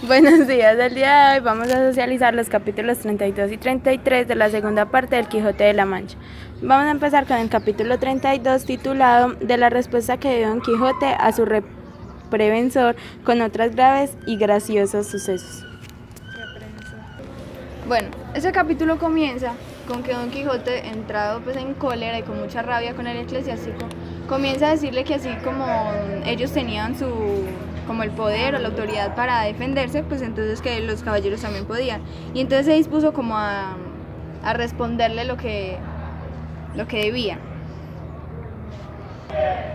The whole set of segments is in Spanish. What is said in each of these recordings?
Buenos días, del día de hoy vamos a socializar los capítulos 32 y 33 de la segunda parte del Quijote de la Mancha. Vamos a empezar con el capítulo 32 titulado De la respuesta que dio Don Quijote a su reprehensor con otras graves y graciosos sucesos. Bueno, ese capítulo comienza con que Don Quijote, entrado pues en cólera y con mucha rabia con el eclesiástico, comienza a decirle que así como ellos tenían como el poder o la autoridad para defenderse, pues entonces que los caballeros también podían. Y entonces se dispuso como a responderle lo que debía.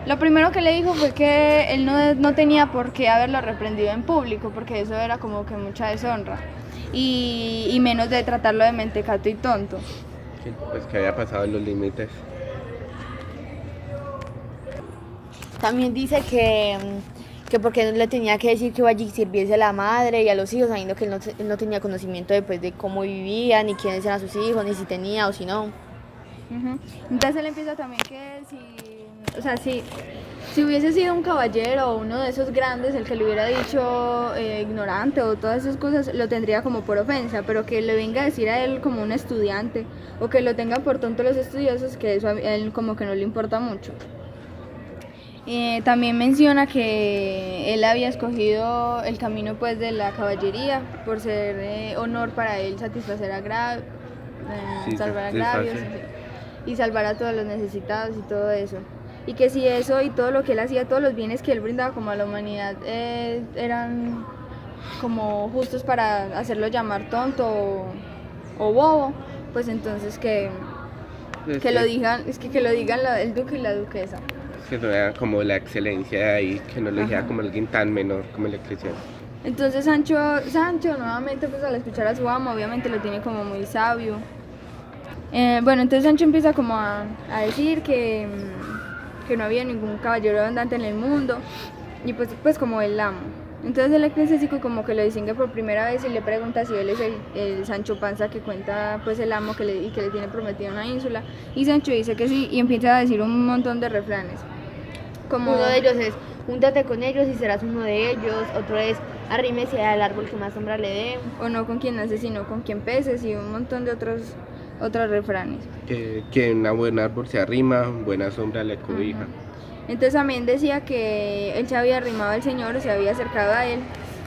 Lo primero que le dijo fue que él no tenía por qué haberlo reprendido en público, porque eso era como que mucha deshonra, y menos de tratarlo de mentecato y tonto. Sí, pues que había pasado los límites. También dice que porque no le tenía que decir que allí sirviese a la madre y a los hijos, sabiendo que él no tenía conocimiento de cómo vivían, ni quiénes eran sus hijos, ni si tenía o si no. Entonces él empieza también que si hubiese sido un caballero o uno de esos grandes el que le hubiera dicho ignorante o todas esas cosas, lo tendría como por ofensa, pero que le venga a decir a él como un estudiante o que lo tengan por tonto los estudiosos, que eso a él como que no le importa mucho. También menciona que él había escogido el camino pues de la caballería por ser honor para él satisfacer salvar agravios y salvar a todos los necesitados y todo eso. Y que si eso y todo lo que él hacía, todos los bienes que él brindaba como a la humanidad eran como justos para hacerlo llamar tonto o bobo, pues entonces que lo digan el duque y la duquesa. Que no era como la excelencia de ahí, que no lo dijera como alguien tan menor como el eclesiástico. Entonces Sancho nuevamente pues al escuchar a su amo, obviamente lo tiene como muy sabio. Entonces Sancho empieza como a decir que no había ningún caballero andante en el mundo y pues como el amo. Entonces el eclesiástico como que lo distingue por primera vez y le pregunta si él es el Sancho Panza que cuenta pues el amo que le tiene prometida una ínsula, y Sancho dice que sí y empieza a decir un montón de refranes. Como uno de ellos es, júntate con ellos y serás uno de ellos. Otro es, arrímese al árbol que más sombra le dé. O no con quien naces, sino con quien peses, y un montón de otros refranes. Que una buena árbol se arrima, buena sombra le cobija. Entonces también decía que él se había arrimado al Señor, se había acercado a él,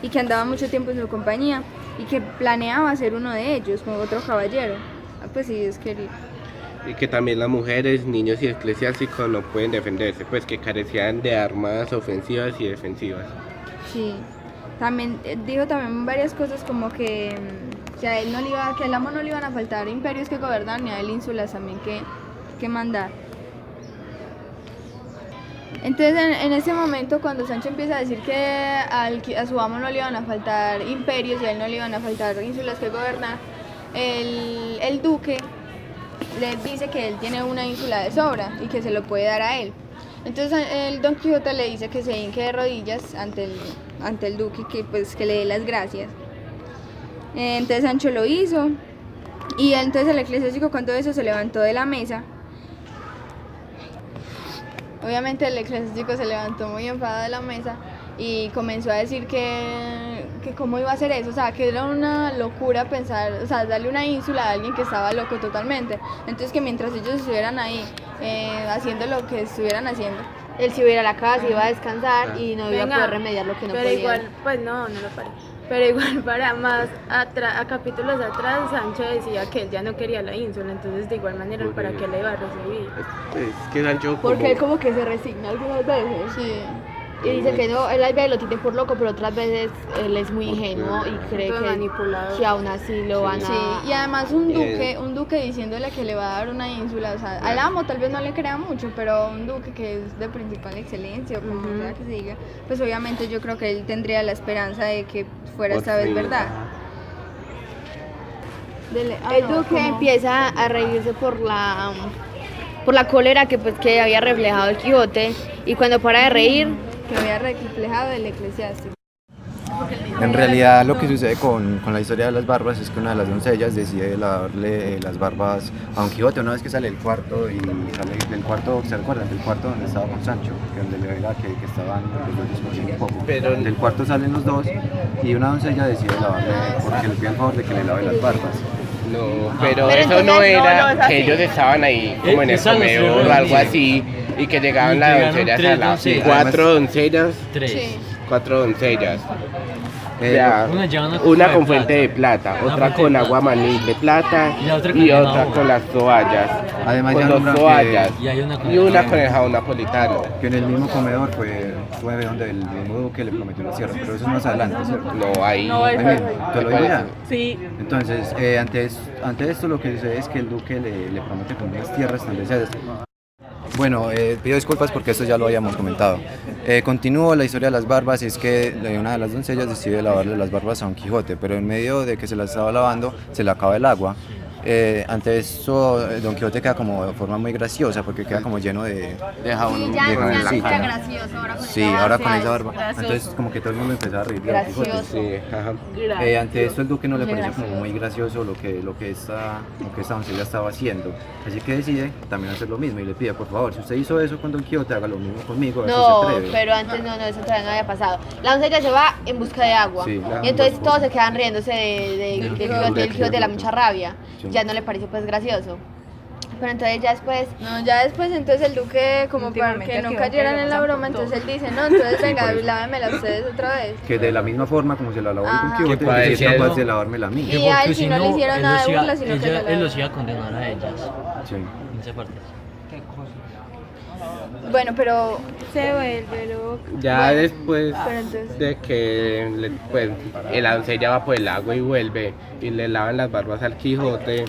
y que andaba mucho tiempo en su compañía, y que planeaba ser uno de ellos, con otro caballero. Pues sí, es que Y que también las mujeres, niños y eclesiásticos no pueden defenderse, pues que carecían de armas ofensivas y defensivas. Sí, también dijo también varias cosas como que a él que al amo no le iban a faltar imperios que gobernar, ni a él ínsulas también que mandar. Entonces en ese momento cuando Sancho empieza a decir que a su amo no le iban a faltar imperios y a él no le iban a faltar ínsulas que gobernar, el duque le dice que él tiene una ínsula de sobra y que se lo puede dar a él. Entonces el Don Quijote le dice que se hinque de rodillas ante el duque, que le dé las gracias. Entonces Sancho lo hizo, y entonces el eclesiástico con todo eso se levantó de la mesa. Obviamente el eclesiástico se levantó muy enfadado de la mesa y comenzó a decir que cómo iba a hacer eso, o sea, que era una locura pensar, o sea, darle una ínsula a alguien que estaba loco totalmente. Entonces que mientras ellos estuvieran ahí haciendo lo que estuvieran haciendo, él se iba a ir a la casa, iba a descansar y no iba a poder remediar lo que no podía. Pero igual, pues no lo paré. Pero igual para más a capítulos atrás, Sancho decía que él ya no quería la ínsula, entonces de igual manera para qué la iba a recibir. Es que Sancho porque él como que se resigna algunas veces. Sí. Y dice que no, él a veces lo tiene por loco, pero otras veces él es muy ingenuo y cree que aún así lo van a... Sí, y además un duque diciéndole que le va a dar una ínsula, o sea, al amo tal vez no le crea mucho, pero un duque que es de principal excelencia, o como sea que se diga, pues obviamente yo creo que él tendría la esperanza de que fuera esta vez verdad. El duque empieza a reírse por la cólera que había reflejado el Quijote, y cuando para de reír... que había reflejado el eclesiástico. En realidad lo que sucede con la historia de las barbas es que una de las doncellas decide lavarle las barbas a Don Quijote una vez que sale del cuarto, y sale del cuarto, ¿se recuerdan? Del cuarto donde estaba con Sancho, que donde le veía que estaban los dos discutiendo un poco. Pero del cuarto salen los dos y una doncella decide lavarle, porque le pide el favor de que le lave las barbas. No, pero Pero eso no entonces- era que ellos estaban ahí como en el Estaban los comedor tres o algo reunidos. así y que llegaban Y las llegaron doncellas tres a la doncellas. cuatro doncellas, Tres. Sí. cuatro doncellas. O Eh, sea, Una lleva una una copa con de fuente de plata, Una otra fuente con de agua plata. maní de plata Y la otra con y el otra jabón. con las toallas, Además con ya dos nombran toallas Y hay una con y el una jabón. con el jabón napolitano. que en el mismo comedor fue donde el mismo duque le prometió las tierras, pero eso es más adelante, ¿cierto? No, ahí. No, Ahí eso mismo, es- ¿te lo digo ya? Sí. Entonces, ante esto lo que sucede es que el duque le promete como unas tierras tan deseadas. Bueno, pido disculpas porque esto ya lo habíamos comentado. Continúo la historia de las barbas y es que una de las doncellas decide lavarle las barbas a Don Quijote, pero en medio de que se las estaba lavando se le acaba el agua. Ante esto Don Quijote queda como de forma muy graciosa porque queda como lleno de jabón. Sí, ya, de ya jaboncito. era gracioso ahora con Sí, esa ahora barba. con esa barba. gracioso. Entonces como que todo el mundo empezó a reír de Don Quijote. Gracioso. Sí, ajá. Ante esto el duque no le Muy pareció como gracioso. muy gracioso lo que esta doncella estaba haciendo, así que decide también hacer lo mismo y le pide por favor, si usted hizo eso con Don Quijote, haga lo mismo conmigo, a ver si se No, atreve. pero antes no, eso todavía no había pasado. La doncella se va en busca de agua. Sí, Y entonces todos se quedan riéndose del Quijote de la mucha rabia. Sí. Ya no le pareció pues gracioso. Pero entonces ya después, No, ya después entonces el duque, como para Últimamente que no aquí cayeran en la pasa broma, todo. entonces él dice, no, entonces Sí, venga, por eso. lávemela ustedes otra vez. Que de la misma forma como se la lavó Don Ajá. Quijote, Que que si es parecía- capaz de lavármela a mí. Y a él sí no le hicieron nada de burla, sino que él la- los iba a condenar a ellas. Sí. En esa parte. Bueno, pero Se vuelve loco. Ya después pero entonces- de que pues, la doncella va por el agua y vuelve y le lavan las barbas al Quijote,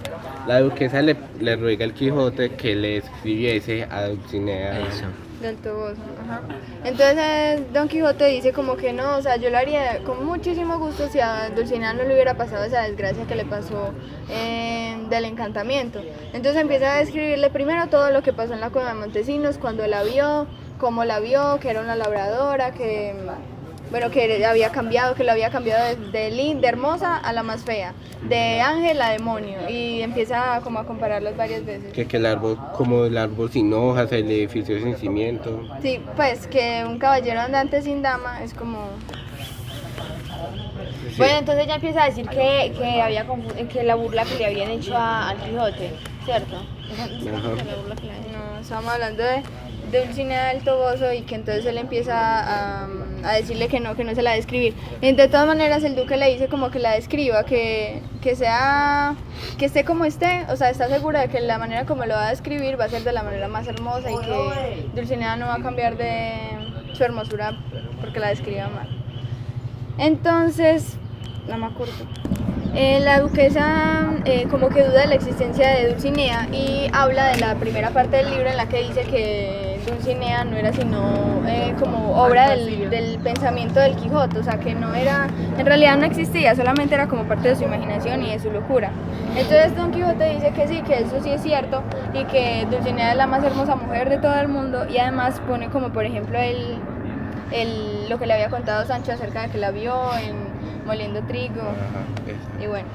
la duquesa le ruega al Quijote que le escribiese a Dulcinea. Eso. del Toboso, ajá. Entonces Don Quijote dice como que no, o sea, yo lo haría con muchísimo gusto si a Dulcinea no le hubiera pasado esa desgracia que le pasó del encantamiento. Entonces empieza a describirle primero todo lo que pasó en la cueva de Montesinos, cuando la vio, cómo la vio, que era una labradora, que bueno, que había cambiado, que la había cambiado de hermosa a la más fea, de ángel a demonio, y empieza como a compararlas varias veces. Que el árbol, como el árbol sin hojas, el edificio sin cimiento. Sí, pues que un caballero andante sin dama es como... Sí. bueno, entonces ya empieza a decir que había que la burla que le habían hecho al Quijote, ¿cierto? Ajá. La burla que le habían hecho. No, estamos hablando de Dulcinea del Toboso y que entonces él empieza a decirle que no se la va a describir. Y de todas maneras el duque le dice como que la describa, que esté como esté, o sea, está segura de que la manera como lo va a describir va a ser de la manera más hermosa y que Dulcinea no va a cambiar de su hermosura porque la describa mal. Entonces, no me acuerdo. La duquesa como que duda de la existencia de Dulcinea y habla de la primera parte del libro en la que dice que Dulcinea no era sino como obra del pensamiento del Quijote, o sea que no era, en realidad no existía, solamente era como parte de su imaginación y de su locura. Entonces Don Quijote dice que sí, que eso sí es cierto y que Dulcinea es la más hermosa mujer de todo el mundo y además pone como por ejemplo lo que le había contado Sancho acerca de que la vio moliendo trigo. Ajá, Y bueno,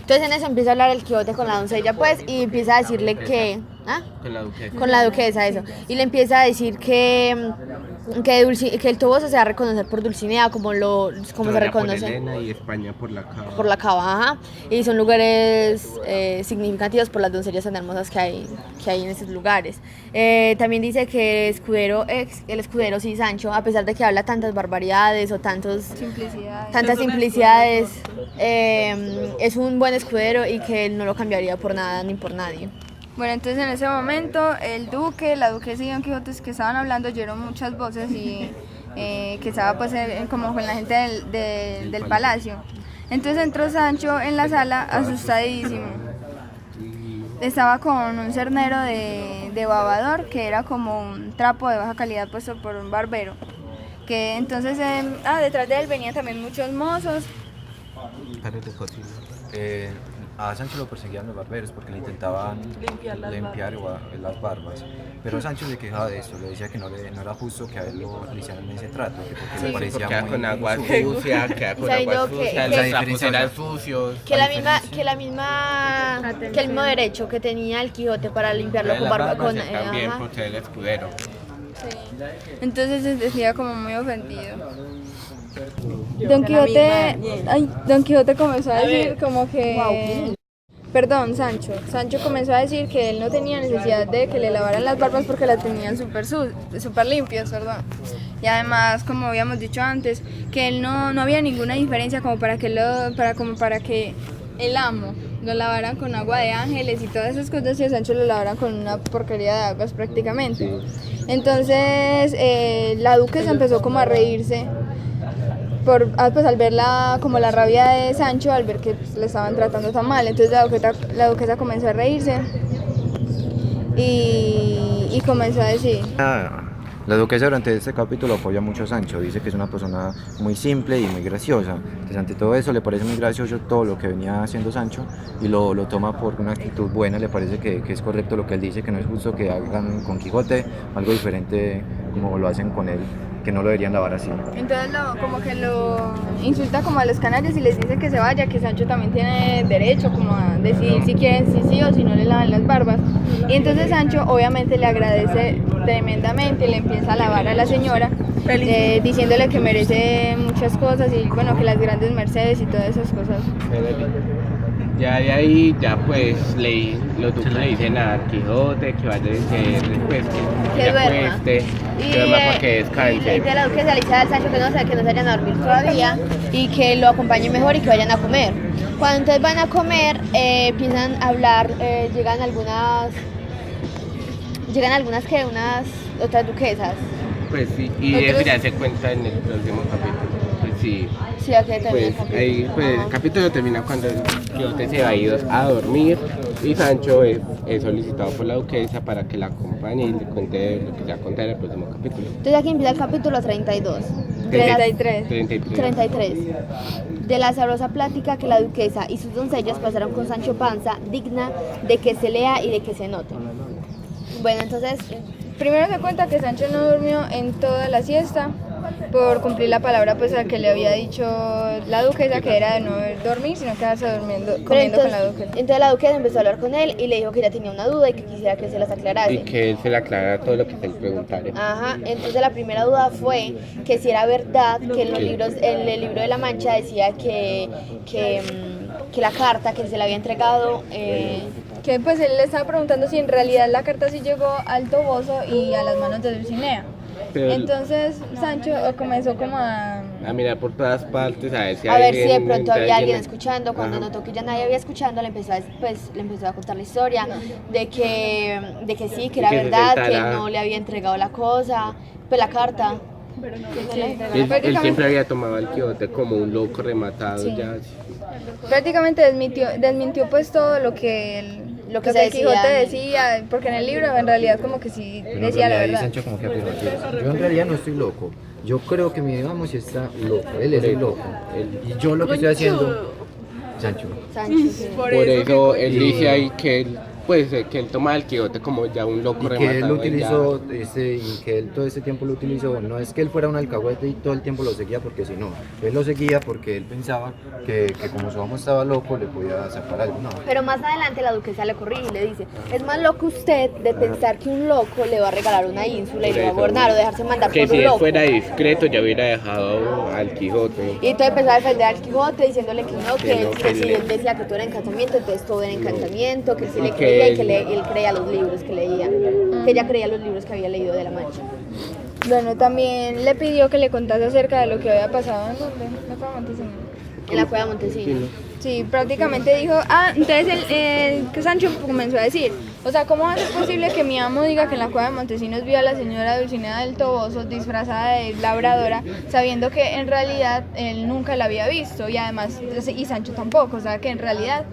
Entonces en eso empieza a hablar el Quijote con la doncella, pues, y empieza a decirle que... ¿Ah? con la duquesa. Con la duquesa, eso. Y le empieza a decir que el Toboso se va a reconocer por Dulcinea, como se Troya por reconoce Helena y España por la Cava. por la Cava, ajá. Y son lugares significativos por las doncellas tan hermosas que hay en esos lugares. También dice que el escudero, sí, Sancho, a pesar de que habla tantas barbaridades o tantas simplicidades, es un buen escudero y que él no lo cambiaría por nada ni por nadie. bueno, entonces en ese momento el duque, la duquesa y Don Quijote que estaban hablando oyeron muchas voces y que estaba pues como con la gente del palacio. Entonces entró Sancho en la sala asustadísimo. Estaba con un cernero de babador, que era como un trapo de baja calidad puesto por un barbero. Que entonces, detrás de él venían también muchos mozos. A Sancho lo perseguían los barberos porque le intentaban limpiar las barbas. Pero Sancho se quejaba de esto, le decía que no era justo que a él le hicieran ese trato, que porque le parecía Queda muy con agua sucio. sucia, queda con Sabiendo agua que- sucia, que- los trapos eran sucios. Que el mismo derecho que tenía el Quijote para limpiarlo con Las barba, barbas con, también ajá. por ser el escudero. Sí. Entonces se decía como muy ofendido. Don Quijote comenzó a decir como que... Perdón, Sancho. Sancho comenzó a decir que él no tenía necesidad de que le lavaran las barbas porque las tenían súper limpias, perdón. Y además, como habíamos dicho antes, que él no había ninguna diferencia como para que el amo lo lavaran con agua de ángeles y todas esas cosas y a Sancho lo lavaran con una porquería de aguas prácticamente. Entonces la duquesa empezó como a reírse pues al ver la rabia de Sancho al ver que pues, le estaban tratando tan mal. Entonces la duquesa comenzó a reírse y comenzó a decir... La duquesa durante este capítulo apoya mucho a Sancho, dice que es una persona muy simple y muy graciosa. Entonces ante todo eso le parece muy gracioso todo lo que venía haciendo Sancho y lo toma por una actitud buena, le parece que es correcto lo que él dice, que no es justo que hagan con Quijote algo diferente como lo hacen con él, que no lo deberían lavar así. Entonces como que lo insulta como a los canarios y les dice que se vaya, que Sancho también tiene derecho como a decidir si quieren sí o si no le lavan las barbas. Y entonces Sancho obviamente le agradece tremendamente y le empieza a lavar a la señora, diciéndole que merece muchas cosas y bueno, que las grandes mercedes y todas esas cosas. Ya de ahí, ya pues los duques le dicen a Quijote que vaya a decir pues que Que ya duerma. cueste, que duerma para que Y descanse. dice la duquesa le dice al Sancho que no se vayan a dormir todavía y que lo acompañen mejor y que vayan a comer. Cuando entonces van a comer, empiezan a hablar, llegan algunas unas otras duquesas. Pues sí, y eso ya se cuenta en el próximo capítulo. Pues sí. Sí, aquí termina Pues el capítulo. ahí pues, el capítulo termina cuando Quijote se va a dormir y Sancho es solicitado por la duquesa para que la acompañe y le cuente lo que se va a contar en el próximo capítulo. Entonces aquí empieza el capítulo 32. 33. 33. De la sabrosa plática que la duquesa y sus doncellas pasaron con Sancho Panza, digna de que se lea y de que se note. Bueno, entonces, Primero se cuenta que Sancho no durmió en toda la siesta por cumplir la palabra pues a que le había dicho la duquesa, que era de no dormir, sino quedarse comiendo con la duquesa. entonces la duquesa empezó a hablar con él y le dijo que ella tenía una duda y que quisiera que se las aclarase. Y que él se le aclara todo lo que se le preguntara. Ajá, entonces la primera duda fue que si era verdad que en los libros, en el libro de la Mancha decía que la carta que se le había entregado, Que pues él le estaba preguntando si en realidad la carta sí llegó al Toboso y a las manos de Dulcinea. Pero Entonces Sancho comenzó como a mirar por todas partes a ver si a ver si de alguien- pronto había alguien alguien- escuchando. Cuando Ajá. notó que ya nadie había escuchando, le empezó a contar la historia de que sí, que era Que se verdad, que sentara. no le había entregado la cosa, pues la carta. Él siempre había tomado al Quijote como un loco rematado Sí. ya. prácticamente desmintió pues todo lo que Lo que el se decía, Quijote ¿no? decía, porque en el libro en realidad como que sí Pero en decía la realidad ahí verdad. Sancho como que afirma que yo en realidad no estoy loco. Yo creo que mi amo sí está loco, él es el loco. Y yo lo que estoy haciendo, Sancho, Sancho, sí. Por eso él dice ahí que él toma al Quijote como ya un loco y que rematado. él lo ya. utilizó, y que él todo ese tiempo lo utilizó, no es que él fuera un alcahuete y todo el tiempo lo seguía, porque si no, él lo seguía porque él pensaba que como su amo estaba loco le podía sacar algo, no. Pero más adelante la duquesa le corrige y le dice, es más loco usted de pensar que un loco le va a regalar una ínsula y Por le va a eso, gobernar o dejarse mandar que por si un él loco. fuera discreto ya hubiera dejado al Quijote. Y entonces empezó a defender al Quijote diciéndole que no, Que no, que si le- él decía que todo era encantamiento, entonces todo era encantamiento, que él sí Y le que creía y que él- él creía los libros que leía, que ella creía los libros que había leído de la Mancha. Bueno, también le pidió que le contase acerca de lo que había pasado en donde me fue a Montesinos. En la cueva de Montesinos. Sí, prácticamente dijo, entonces que Sancho comenzó a decir, o sea, ¿cómo va a ser posible que mi amo diga que en la cueva de Montesinos vio a la señora Dulcinea del Toboso disfrazada de labradora, sabiendo que en realidad él nunca la había visto y además, y Sancho tampoco, o sea, que en realidad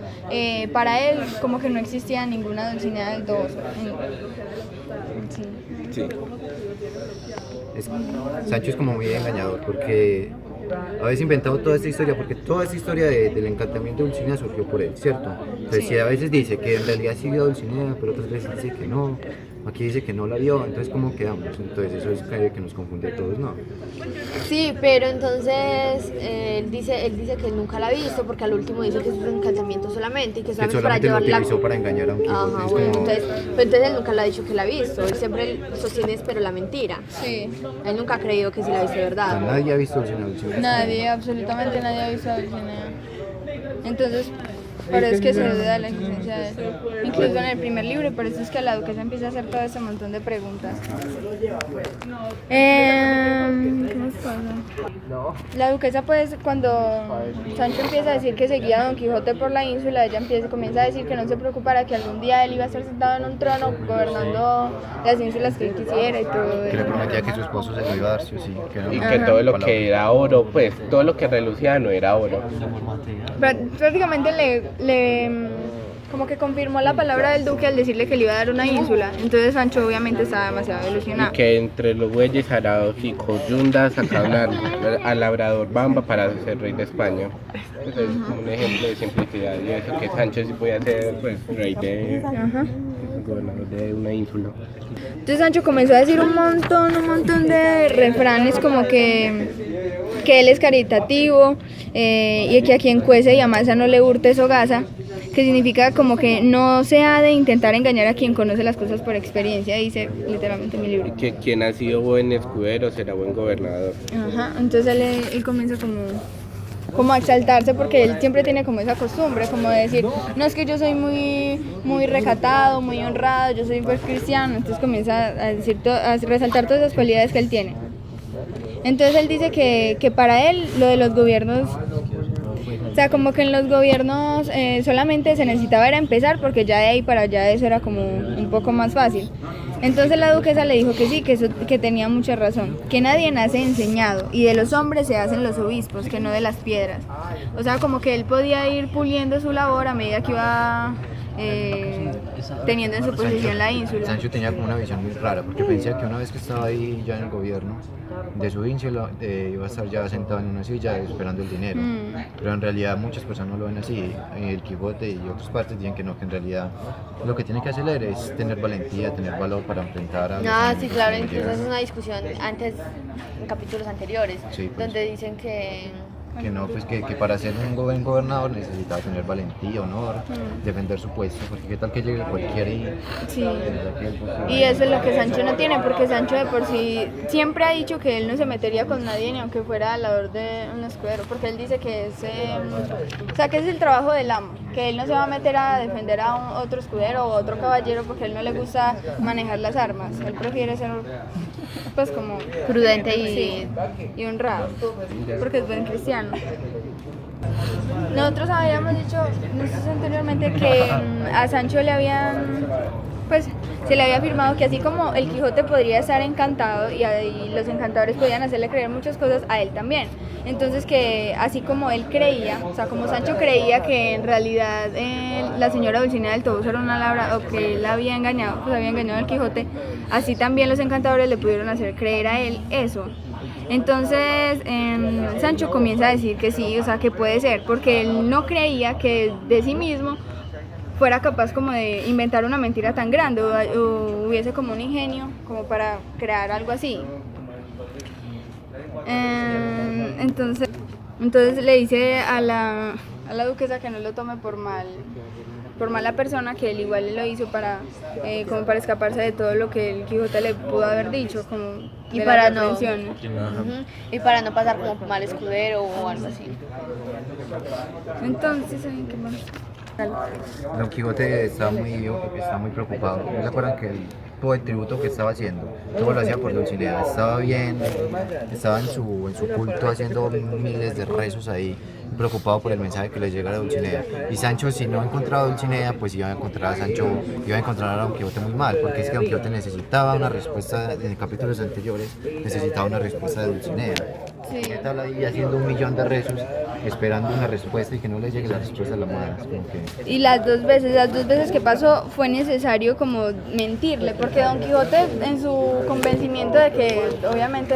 para él como que no existía ninguna Dulcinea del Toboso. Sí. Sí. Sancho es como muy engañador porque habéis inventado toda esta historia, porque toda esta historia del encantamiento de Dulcinea surgió por él, ¿cierto? Entonces, si a veces dice que en realidad sí vio a Dulcinea, pero otras veces dice que no, aquí dice que no la vio, entonces ¿cómo quedamos? Entonces eso es que nos confunde a todos, ¿no? Sí, pero entonces él dice que él nunca la ha visto porque al último dice que es un encantamiento solamente y que Que solamente para solamente lo llevarla. utilizó para engañar a Don Quijote. Ajá, es bueno, como- entonces él nunca le ha dicho que la ha visto, él siempre sostiene pero la mentira. Sí. Él nunca ha creído que sí la ha visto de o sea, verdad. nadie ha visto Dulcinea. Nadie, absolutamente nadie ha visto a Dulcinea. Entonces, por eso es que se duda la existencia de él. Incluso en el primer libro, por eso es que la duquesa empieza a hacer todo ese montón de preguntas. ¿Qué más pasa? La duquesa, pues, cuando Sancho empieza a decir que seguía a Don Quijote por la ínsula, ella comienza a decir que no se preocupara, que algún día él iba a estar sentado en un trono gobernando las ínsulas que él quisiera y todo Que le eso. prometía que su esposo se lo iba a dar, sí o sí. Que era Y una que todo lo palabra. que era oro, pues todo lo que relucía no era oro. Prácticamente como que confirmó la palabra del duque al decirle que le iba a dar una ínsula. Entonces Sancho obviamente estaba demasiado Y ilusionado. que entre los bueyes arados y coyundas sacaron al labrador Bamba para ser rey de España. Pues es como un ejemplo de simplicidad y eso, que Sancho sí podía ser pues rey de gobernador de una ínsula. Entonces Sancho comenzó a decir un montón de refranes como que él es caritativo y que a quien cuece y amasa no le hurte su gasa, que significa como que no se ha de intentar engañar a quien conoce las cosas por experiencia, dice literalmente mi libro. Y que quien ha sido buen escudero será buen gobernador. Ajá, entonces él comienza como a exaltarse porque él siempre tiene como esa costumbre, como de decir, no es que yo soy muy recatado, muy honrado, yo soy pues cristiano, entonces comienza a decir a resaltar todas esas cualidades que él tiene. Entonces él dice que para él lo de los gobiernos, o sea, como que en los gobiernos solamente se necesitaba era empezar porque ya de ahí para allá eso era como un poco más fácil. Entonces la duquesa le dijo que sí, que tenía mucha razón, que nadie nace enseñado y de los hombres se hacen los obispos, que no de las piedras. O sea, como que él podía ir puliendo su labor a medida que iba teniendo en su posesión la ínsula. Sancho tenía como una visión muy rara, porque pensaba que una vez que estaba ahí ya en el gobierno de su ínsula, iba a estar ya sentado en una silla esperando el dinero. Pero en realidad muchas personas no lo ven así. El Quijote y otras partes dicen que no, que en realidad lo que tiene que hacer es tener valentía, tener valor para enfrentar a los Ah, sí, enemigos claro, que lo incluso llegan. es una discusión antes, en capítulos anteriores, Sí, pues. donde dicen que Que no, pues que para ser un buen gobernador necesitaba tener valentía, honor, defender su puesto, porque qué tal que llegue cualquiera y... Sí. y Y eso es lo que Sancho no tiene, porque Sancho de por sí siempre ha dicho que él no se metería con nadie ni aunque fuera labor de un escudero, porque él dice que o sea, que es el trabajo del amo, que él no se va a meter a defender a otro escudero o otro caballero porque a él no le gusta manejar las armas, él prefiere ser pues como prudente sí, y honrado, porque es buen cristiano. Nosotros habíamos dicho anteriormente que a Sancho le habían, pues se le había afirmado que así como el Quijote podría estar encantado y los encantadores podían hacerle creer muchas cosas, a él también. Entonces que así como él creía, o sea, como Sancho creía que en realidad la señora Dulcinea del Toboso era una labra, o que él había engañado, pues había engañado al Quijote, así también los encantadores le pudieron hacer creer a él eso. Entonces Sancho comienza a decir que sí, o sea, que puede ser, porque él no creía que de sí mismo fuera capaz como de inventar una mentira tan grande o hubiese como un ingenio como para crear algo así. Entonces le dice a la duquesa que no lo tome por mala persona, que él igual lo hizo como para escaparse de todo lo que el Quijote le pudo haber dicho, como Y de para la no- reprensión. y para no pasar como mal escudero o algo así. Entonces, ¿qué más? Don Quijote estaba muy preocupado. ¿No se acuerdan que todo el tributo que estaba haciendo, todo lo hacía por Dulcinea? Estaba bien, estaba en su culto haciendo miles de rezos ahí, preocupado por el mensaje que le llegara a Dulcinea. Y Sancho, si no encontraba a Dulcinea, pues iba a encontrar a Don Quijote muy mal, porque es que Don Quijote necesitaba una respuesta, en capítulos anteriores, necesitaba una respuesta de Dulcinea. Sí. ¿Qué tal ahí haciendo 1.000.000 de rezos, esperando una respuesta y que no le llegue la respuesta a la madre? Es como que... Y las dos veces que pasó fue necesario como mentirle, porque Don Quijote en su convencimiento de que obviamente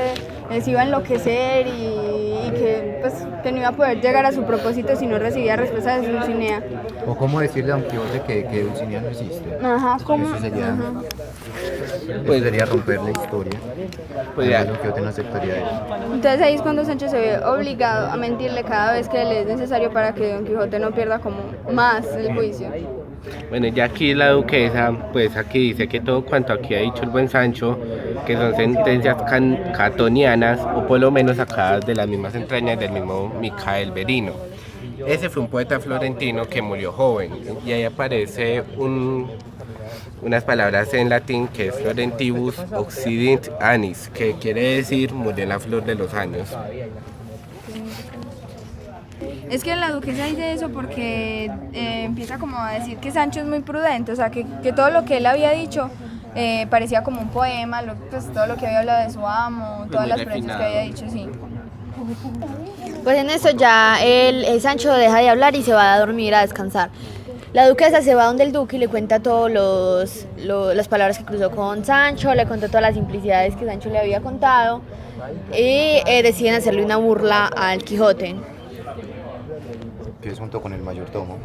les iba a enloquecer y que, pues, que no iba a poder llegar a su propósito si no recibía respuesta de Dulcinea. O cómo decirle a Don Quijote que Dulcinea no existe. Ajá, ¿cómo? Eso sería... Ajá. Pues- sería romper la historia. Pues ya. Don Quijote no aceptaría eso. Entonces ahí es cuando Sancho se ve obligado a mentirle cada vez que le es necesario para que Don Quijote no pierda como más el juicio. Bueno, ya aquí la duquesa, pues aquí dice que todo cuanto aquí ha dicho el buen Sancho, que son sentencias catonianas, o por lo menos sacadas de las mismas entrañas del mismo Micael Verino. Ese fue un poeta florentino que murió joven, y ahí aparece unas palabras en latín que es Florentibus occidit annis, que quiere decir murió en la flor de los años. Es que la duquesa dice eso porque empieza como a decir que Sancho es muy prudente, o sea, que todo lo que él había dicho parecía como un poema, pues todo lo que había hablado de su amo, todas muy las prudencias que refinado. había dicho, sí. Pues en eso ya Sancho deja de hablar y se va a dormir a descansar. La duquesa se va donde el duque y le cuenta todas las palabras que cruzó con Sancho, le cuenta todas las implicidades que Sancho le había contado y deciden hacerle una burla al Quijote. Que es junto con el mayordomo.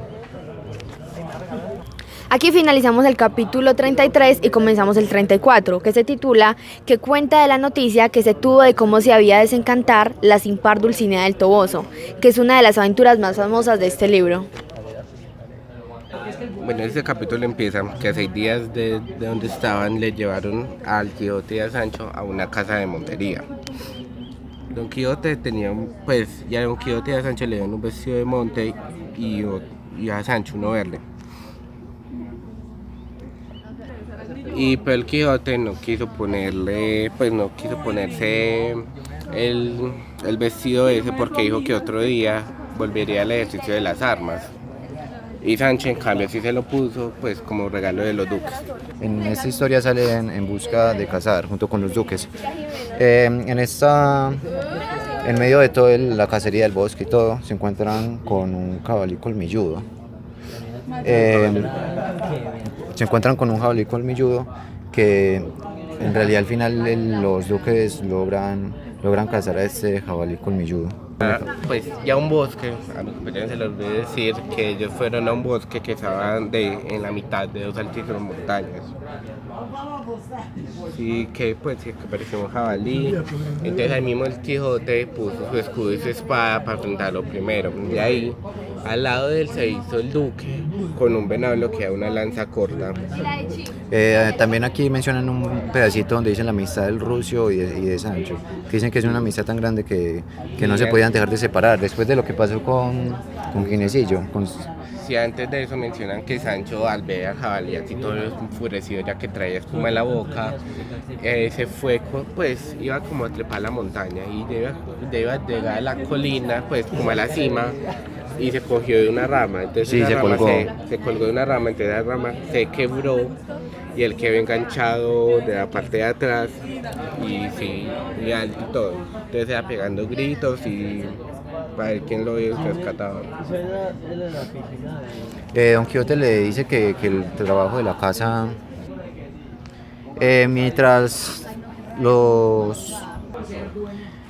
Aquí finalizamos el capítulo 33 y comenzamos el 34, que se titula que cuenta de la noticia que se tuvo de cómo se había desencantar la sin par Dulcinea del Toboso, que es una de las aventuras más famosas de este libro. Bueno, este capítulo empieza que a 6 días de donde estaban le llevaron al Quijote y a Sancho a una casa de montería. Don Quijote tenía, pues ya Don Quijote y a Sancho le dieron un vestido de monte y a Sancho uno verde. Y pues el Quijote no quiso ponerse el vestido ese porque dijo que otro día volvería al ejercicio de las armas. Y Sancho en cambio sí se lo puso pues como regalo de los duques. En esta historia salen en busca de cazar junto con los duques. En medio de toda la cacería del bosque y todo, se encuentran con un jabalí colmilludo. Que en realidad al final los duques logran cazar a este jabalí colmilludo. Pues ya un bosque, a mis compañeros se les olvidó decir que ellos fueron a un bosque que estaba en la mitad de dos altísimas montañas. Sí, que pues sí, que parecía un jabalí. Entonces ahí mismo el Quijote puso su escudo y su espada para enfrentarlo primero. Y ahí, al lado de él se hizo el duque con un venablo que era una lanza corta. También aquí mencionan un pedacito donde dicen la amistad del Rucio y de Sancho, que dicen que es una amistad tan grande que no se podían dejar de separar después de lo que pasó con Ginecillo. Si antes de eso mencionan que Sancho al ver al jabalí así todo enfurecido ya que traía espuma en la boca, se fue, pues iba como a trepar la montaña y iba a llegar a la colina, pues como a la cima, y se cogió de una rama. Entonces Sí, se colgó. Se colgó de una rama, entonces la rama se quebró y él quedó enganchado de la parte de atrás y alto y todo. Entonces iba pegando gritos y para ver quién lo rescataba. Don Quijote le dice que el trabajo de la casa, mientras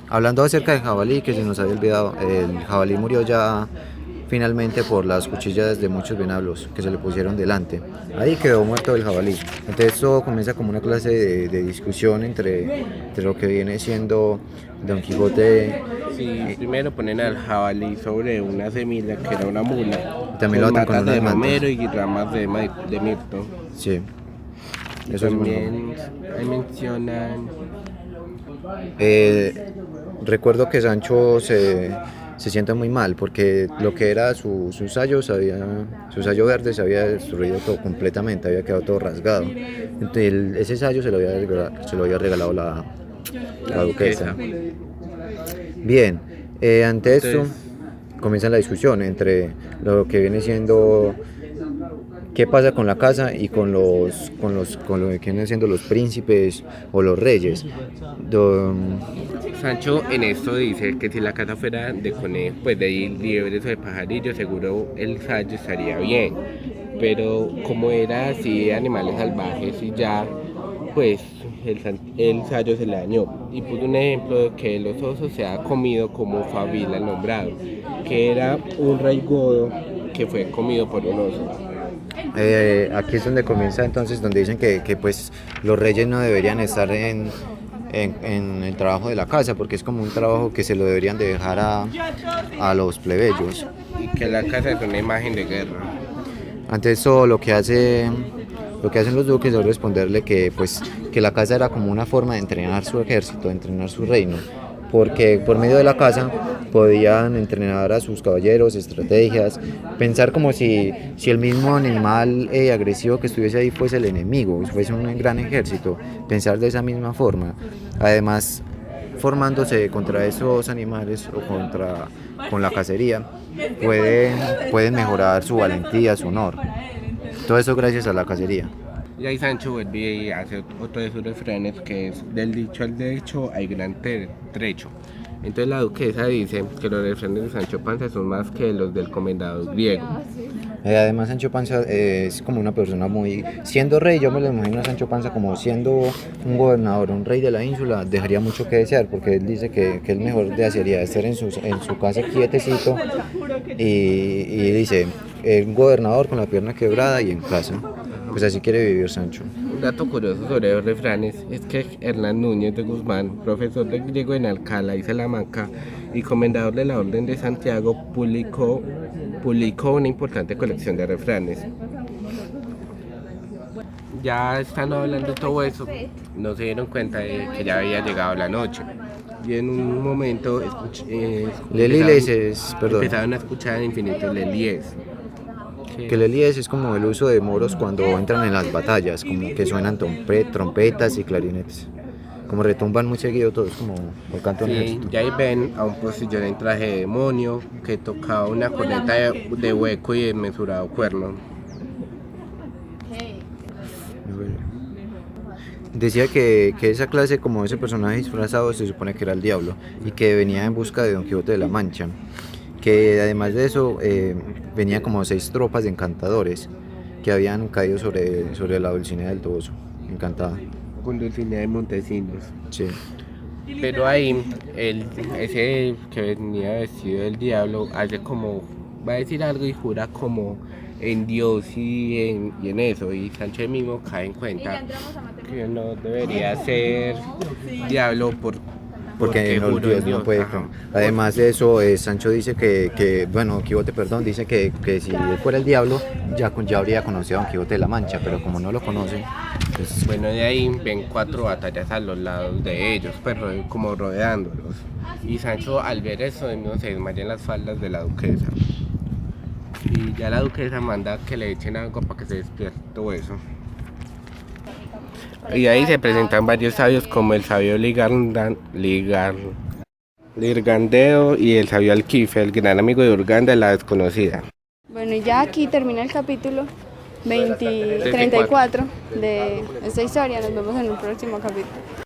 hablando acerca del jabalí, que se nos había olvidado, el jabalí murió ya finalmente por las cuchillas de muchos venablos que se le pusieron delante. Ahí quedó muerto el jabalí. Entonces todo comienza como una clase de discusión entre lo que viene siendo Don Quijote. Sí, primero ponen al jabalí sobre una semilla que era una mula. Y también lo atan con matas de unas mantas. romero y ramas de mirto. Sí, eso es muy También ahí mencionan. Recuerdo que Sancho se siente muy mal porque lo que era su sayo verde se había destruido todo completamente, había quedado todo rasgado. Entonces ese sayo se lo había regalado la duquesa. Bien, ante esto comienza la discusión entre lo que viene siendo qué pasa con la casa y con lo que vienen siendo los príncipes o los reyes. Sancho en esto dice que si la casa fuera de conejos, pues de liebres o de pajarillos, seguro el sayo estaría bien. Pero como era así de animales salvajes y ya, pues el sayo se le dañó. Y puso un ejemplo de que los osos se ha comido como Fabila el nombrado, que era un rey godo que fue comido por un oso. Aquí es donde comienza entonces, donde dicen que pues los reyes no deberían estar en el trabajo de la casa, porque es como un trabajo que se lo deberían de dejar a los plebeyos. Y que la casa es una imagen de guerra. Ante eso lo que hacen los duques es responderle que pues que la casa era como una forma de entrenar su ejército, de entrenar su reino, porque por medio de la casa podían entrenar a sus caballeros, estrategias, pensar como si el mismo animal agresivo que estuviese ahí fuese el enemigo, fuese un gran ejército, pensar de esa misma forma. Además, formándose contra esos animales o con la cacería, pueden mejorar su valentía, su honor. Todo eso gracias a la cacería. Y ahí Sancho vuelve y hace otro de sus refranes que es: del dicho al derecho hay gran trecho. Entonces la duquesa dice que los refranes de Sancho Panza son más que los del comendador griego. Además, Sancho Panza es como una persona siendo rey, yo me lo imagino a Sancho Panza como siendo un gobernador, un rey de la ínsula, dejaría mucho que desear, porque él dice que él mejor desearía estar en su casa quietecito y dice, un gobernador con la pierna quebrada y en casa. Pues así quiere vivir Sancho. Un dato curioso sobre los refranes es que Hernán Núñez de Guzmán, profesor de griego en Alcalá y Salamanca y comendador de la Orden de Santiago, publicó una importante colección de refranes. Ya estando hablando de todo eso, no se dieron cuenta de que ya había llegado la noche. Y en un momento empezaron a escuchar infinitos lelíes. Que el Elíes es como el uso de moros cuando entran en las batallas, como que suenan trompetas y clarinetes, como retumban muy seguido todos, como el canto de un ejército. Y ahí ven a un postillón en traje de demonio que tocaba una corneta de hueco y de mesurado cuerno. Decía que esa clase, como ese personaje disfrazado, se supone que era el diablo y que venía en busca de Don Quijote de la Mancha, que además de eso venía como 6 tropas de encantadores que habían caído sobre la Dulcinea del Toboso, encantada. Con Dulcinea de Montesinos. Sí. Pero ahí, ese que venía vestido del diablo, hace como, va a decir algo y jura como en Dios y en eso, y Sancho mismo cae en cuenta que no debería ser diablo porque Dios no puede. Además de eso, Sancho dice Quijote, dice que si él fuera el diablo, ya habría conocido a Don Quijote de la Mancha, pero como no lo conoce, pues... Bueno, de ahí ven 4 batallas a los lados de ellos, pues como rodeándolos. Y Sancho, al ver eso, se desmaya en las faldas de la duquesa. Y ya la duquesa manda que le echen agua para que se despierte todo eso. Y ahí se presentan varios sabios como el sabio Lirgandeo y el sabio Alquife, el gran amigo de Urganda, la desconocida. Bueno, y ya aquí termina el capítulo 34 de esta historia. Nos vemos en un próximo capítulo.